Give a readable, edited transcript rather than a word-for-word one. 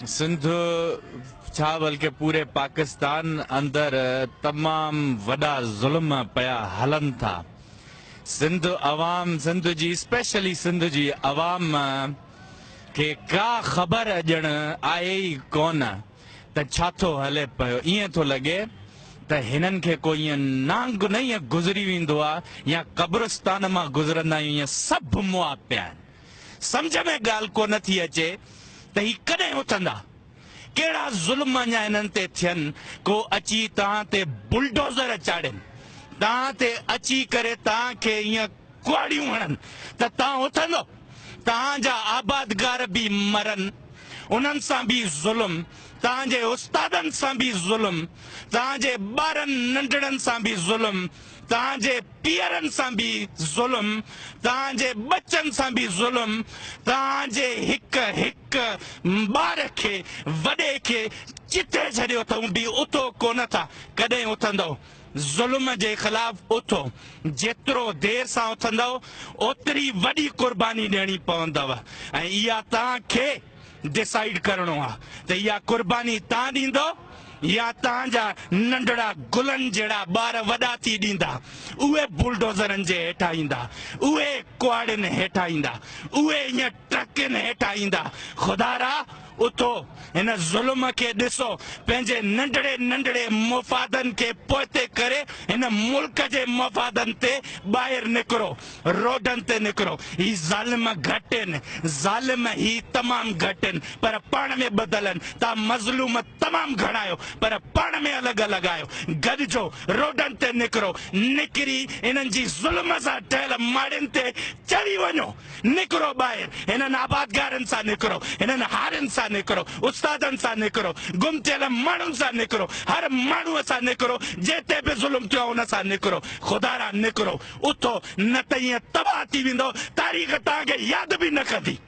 सिंध छा बल्कि पूरे पाकिस्तान अंदर तमाम वॾा ज़ुल्म पिया हलन था। सिंध अवाम, सिंध जी स्पेशली सिंध जी अवाम के का ख़बर ॼण आहे ई कोन त छा थो हले पियो। ईअं थो लॻे त हिननि खे कोई ईअं नांग न ईअं गुज़री वेंदो आहे या क़ब्रिस्तान मां गुज़रंदा आहियूं, ईअं सभु मुआ पिया आहिनि। सम्झ में ॻाल्हि कोन थी अचे त ही कॾहिं उथंदा, कहिड़ा ज़ुल्म अञा हिननि ते थियनि। को अची तव्हां ते बुलडोज़र चाढ़नि, तव्हां ते अची करे तव्हांखे ईअं कुआड़ियूं हणनि त तव्हां उथंदो? तव्हांजा आबादगार बि मरनि, उन्हनि सां बि ज़ुल्म, तव्हांजे उस्तादनि सां बि ज़ुल्म, तव्हांजे ॿारनि नंढड़नि सां बि ज़ुल्म, तव्हांजे पीअरनि सां बि ज़ुल्म, तव्हांजे बचनि सां बि ज़ुल्म, तव्हांजे हिक हिक ॿार खे वॾे खे चिथे छॾियो अथऊं बि उथो कोन था। कॾहिं उथंदव? ज़ुल्म जे ख़िलाफ़ उथो। जेतिरो देर सां उथंदव ओतिरी वॾी कुर्बानी ॾियणी पवंदव ऐं इहा तव्हांखे डिसाइड करणो आहे त इहा कुर्बानी तव्हां ॾींदो या तव्हांजा नंढड़ा गुलनि जहिड़ा ॿार वॾा थी ॾींदा। उहे बुलडोज़रनि जे हेठां ईंदा, उहे कुआड़ियुनि हेठां ईंदा, उहे ईअं ट्रकनि हेठां ईंदा। ख़ुदारा उथो, हिन ज़ुल्म खे ॾिसो, पंहिंजे नंढड़े नंढड़े मुफ़ादनि खे पोइते करे हिन मुल्क जे मुफ़ादनि ते ॿाहिरि निकिरो, रोडनि ते निकिरो। ही ज़ालिम घटि आहिनि, ज़ालिम ही तमामु घटि आहिनि, पर पाण में ॿधल आहिनि। तव्हां मज़लूम तमामु घणा आहियो, पर पाण में अलॻि अलॻि आहियो। गॾिजो, रोडनि ते निकिरो, निकिरी हिननि जी ज़ुल्म सां ठहियल माड़ियुनि ते चढ़ी वञो। निकिरो ॿाहिरि, हिननि आबादगारनि सां निकिरो, हिननि हारियुनि सां निकिरो, उस्तादनि सां निकिरो, गुम थियल माण्हुनि सां निकिरो, हर माण्हूअ सां निकिरो, जिते बि ज़ुल्म थियो हुन सां निकिरो। ख़ुदारा निकिरो, उथो, न त ईअं तबाह थी वेंदो, तारीख़ तव्हांखे यादि बि न कंदी।